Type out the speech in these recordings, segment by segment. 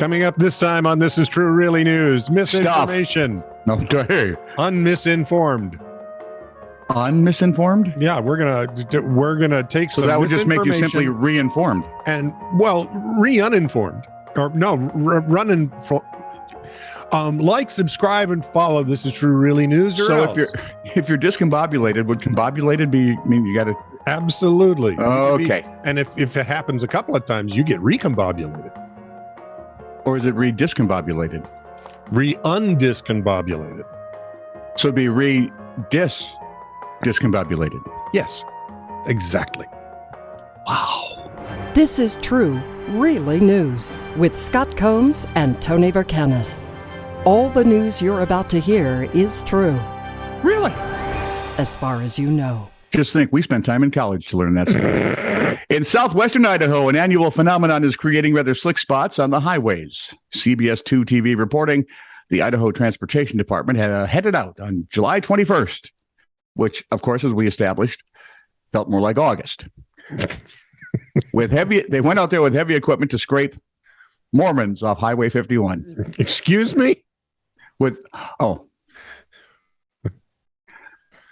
Coming up this time on This Is True Really News, misinformation. Okay. Unmisinformed. Unmisinformed? Yeah, we're gonna take So some that would just make you simply misinformation re-informed. and uninformed, or no, run and like, subscribe, and follow This Is True Really News. Or So else. if you're discombobulated, would combobulated be? I mean, you got to. Absolutely. Okay. And if it happens a couple of times, you get recombobulated. Or is it re-discombobulated? Undiscombobulated. So it'd be discombobulated. Yes, exactly. Wow. This is True Really News with Scott Combs and Tony Vercanis. All the news you're about to hear is true, Really? as far as you know. Just think, we spent time in college to learn that stuff. In southwestern Idaho, an annual phenomenon is creating rather slick spots on the highways. CBS 2 TV reporting the Idaho Transportation Department had headed out on July 21st, which, of course, as we established, felt more like August. They went out there with heavy equipment to scrape Mormons off Highway 51. Excuse me?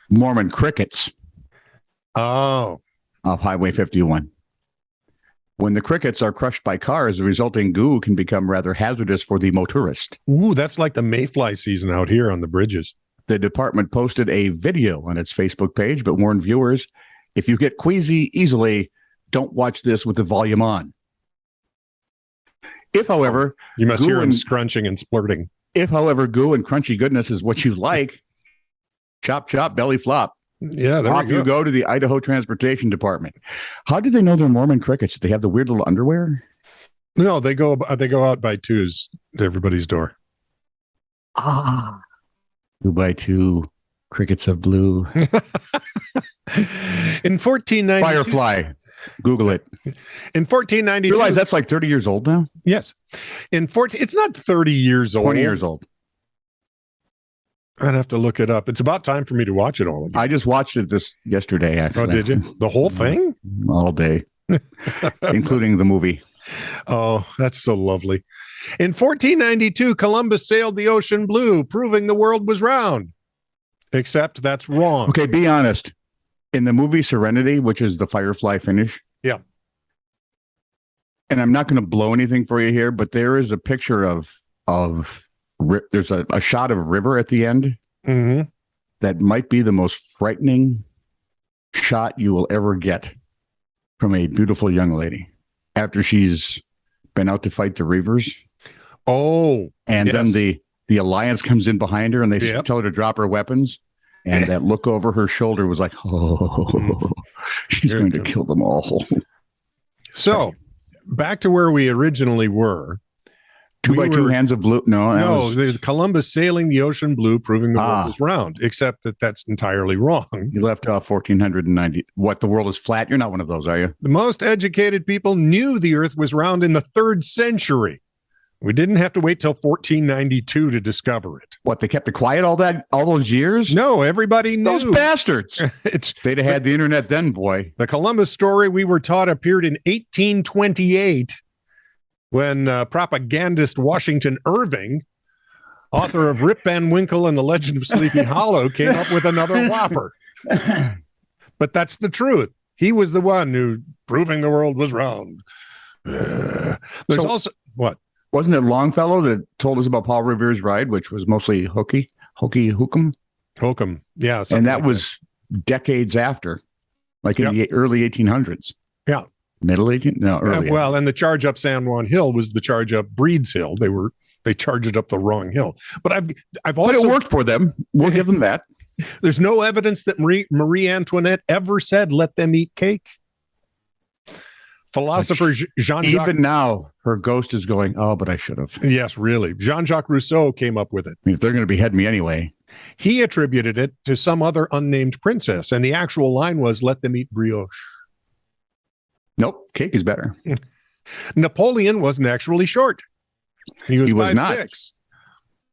Mormon crickets Oh, off Highway 51. When the crickets are crushed by cars, the resulting goo can become rather hazardous for the motorist. ooh, that's like the mayfly season out here on the bridges. The department posted a video on its Facebook page, but warned viewers, if you get queasy easily, don't watch this with the volume on. If, however, You must goo hear him and- scrunching and splurting. If, however, goo and crunchy goodness is what you like, chop, chop, belly flop. Yeah, there Off we go. you go to the Idaho Transportation Department. How do they know they're Mormon crickets? Do they have the weird little underwear? No, they go out by twos to everybody's door. Ah. 2 by 2 crickets of blue. In 1492, Firefly. Google it. In 1492, You realize that's like 30 years old now? yes. It's not 30 years old. 20 years old. I'd have to look it up. It's about time for me to watch it all again. I just watched it yesterday, actually. Oh, did you? The whole thing? All day, including the movie. Oh, that's so lovely. In 1492, Columbus sailed the ocean blue, proving the world was round. Except that's wrong. Okay, be honest. In the movie Serenity, which is the Firefly finish. Yeah. And I'm not going to blow anything for you here, but there is a picture there's a shot of river at the end Mm-hmm. that might be the most frightening shot you will ever get from a beautiful young lady after she's been out to fight the Reavers. Oh, And yes. then the Alliance comes in behind her and they Yep. tell her to drop her weapons. And that look over her shoulder was like, oh, she's going to kill them all. So back to where we originally were. 2 by 2 were- hands of blue. No, that No, was- the Columbus sailing the ocean blue, proving the world Ah. was round, except that's entirely wrong. you left off 1490. What, the world is flat? You're not one of those, are you? The most educated people knew the earth was round in the 3rd century. We didn't have to wait till 1492 to discover it. What, they kept it quiet all those years? No, everybody knew. Those bastards. It's They'd have had the internet then, boy. the Columbus story we were taught appeared in 1828 when propagandist Washington Irving, author of Rip Van Winkle and the Legend of Sleepy Hollow, came up with another whopper. But that's the truth. He was the one who proving the world was round. There's So- also what? Wasn't it Longfellow that told us about Paul Revere's ride, which was mostly hokey hookum? Hokum. Yeah. And something that like was decades after, like in Yep. the early 1800s. Yeah. Middle 18? No, early. well, and the charge up San Juan Hill was the charge up Breed's Hill. They charged it up the wrong hill. But I've But also it worked for them. We'll give them that. There's no evidence that Marie Antoinette ever said, "Let them eat cake." Philosopher Jean-Jacques. Even now, her ghost is going, oh, but I should have. Yes, really. Jean-Jacques Rousseau came up with it. I mean, if they're going to behead me anyway. He attributed it to some other unnamed princess, and the actual line was, "Let them eat brioche." Nope, cake is better. Napoleon wasn't actually short. He was He was 5'6".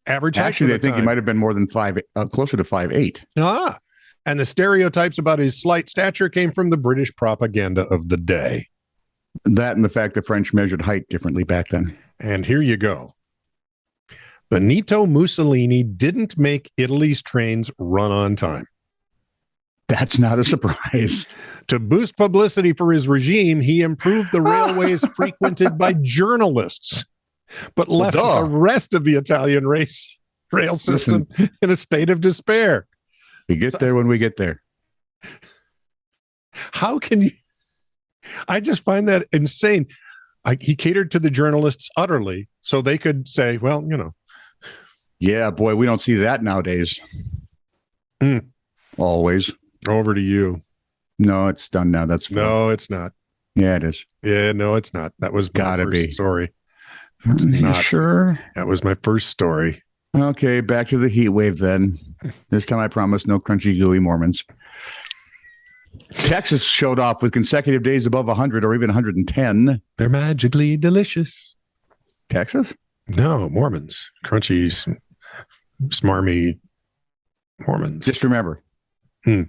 Average height Actually, for I the think he time. might have been more than closer to 5'8". And the stereotypes about his slight stature came from the British propaganda of the day. That and the fact the French measured height differently back then. And here you go. Benito Mussolini didn't make Italy's trains run on time. That's not a surprise. To boost publicity for his regime, he improved the railways frequented by journalists, but left the rest of the Italian rail system in a state of despair. We get there when we get there. How can you? I just find that insane. He catered to the journalists utterly so they could say, well, Yeah, boy, we don't see that nowadays. Always. Over to you. No, it's done now. That's fine. No, it's not. Yeah, it is. Yeah, no, it's not. That was my first story. It's not. Sure? That was my first story. Okay, back to the heat wave then. This time I promise no crunchy, gooey Mormons. Texas showed off with consecutive days above 100 or even 110. They're magically delicious. Texas? No, Mormons. Crunchy, smarmy Mormons. Just remember, do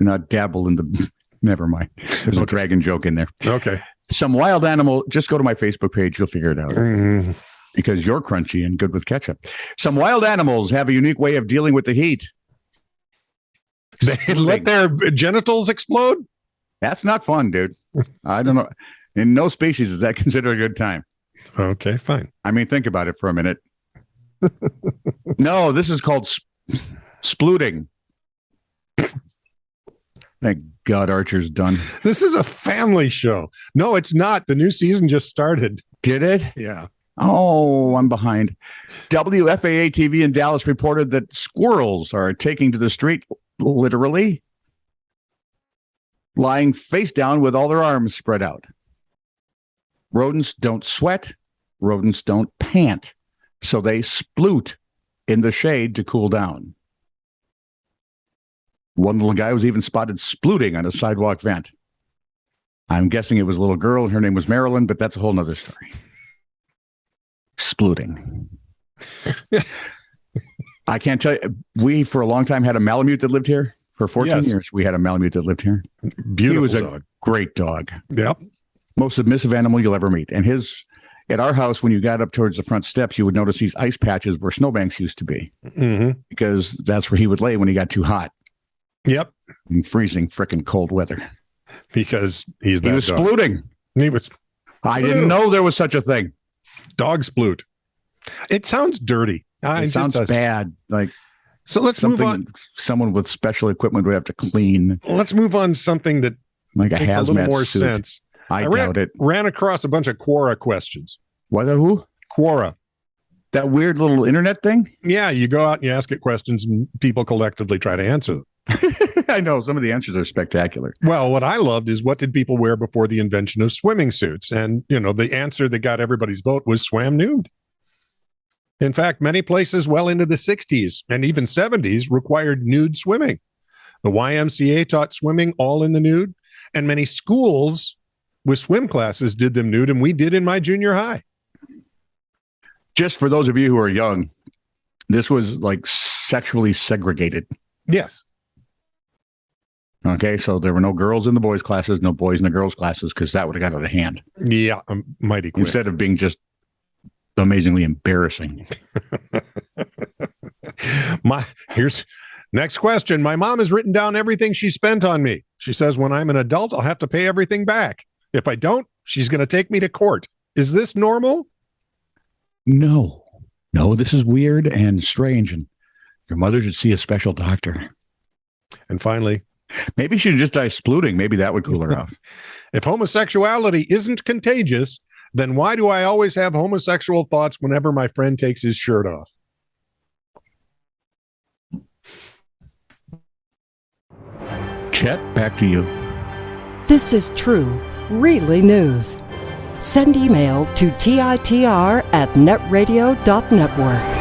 not dabble in the... Never mind. There's a dragon joke in there. Okay. Some wild animal... Just go to my Facebook page. You'll figure it out. Because you're crunchy and good with ketchup. Some wild animals have a unique way of dealing with the heat. They let their genitals explode? That's not fun, dude. I don't know. In no species is that considered a good time. Okay, fine. I mean, think about it for a minute. No, this is called splooting. Thank God Archer's done. This is a family show. No, it's not. The new season just started. Did it? Yeah. Oh, I'm behind. WFAA TV in Dallas reported that squirrels are taking to the street, literally, lying face down with all their arms spread out. Rodents don't sweat. Rodents don't pant. So they sploot in the shade to cool down. One little guy was even spotted splooting on a sidewalk vent. I'm guessing it was a little girl and her name was Marilyn, but that's a whole nother story. Splooting. I can't tell you. We, for a long time, had a Malamute that lived here. For 14 years, we had a Malamute that lived here. Beautiful He was a dog. great dog. Yep. Most submissive animal you'll ever meet. And at our house, when you got up towards the front steps, you would notice these ice patches where snowbanks used to be. Because that's where he would lay when he got too hot. Yep. In freezing, frickin' cold weather. Because he was splooting. I didn't know there was such a thing. Dog sploot. It sounds dirty. It sounds bad. So let's move on. Someone with special equipment would have to clean. Let's move on to something that makes a little more sense. I doubt it. Ran across a bunch of Quora questions. What? Who? Quora. That weird little internet thing? Yeah, you go out and you ask it questions and people collectively try to answer them. I know. Some of the answers are spectacular. Well, what I loved is what did people wear before the invention of swimming suits? And, the answer that got everybody's vote was swam nude. In fact, many places well into the 60s and even 70s required nude swimming. The YMCA taught swimming all in the nude, and many schools with swim classes did them nude, and we did in my junior high. Just for those of you who are young, this was like sexually segregated. Yes. Okay, so there were no girls in the boys' classes, no boys in the girls' classes, because that would have got out of hand. Yeah, mighty quick. Instead of being just amazingly embarrassing. Here's next question. My mom has written down everything she spent on me. She says when I'm an adult, I'll have to pay everything back. If I don't, she's going to take me to court. Is this normal? No, this is weird and strange, and your mother should see a special doctor. And finally, maybe she should just die splooting. Maybe that would cool her off. If homosexuality isn't contagious, then why do I always have homosexual thoughts whenever my friend takes his shirt off? Chet, back to you. This is true, really news. Send email to TITR@netradio.network.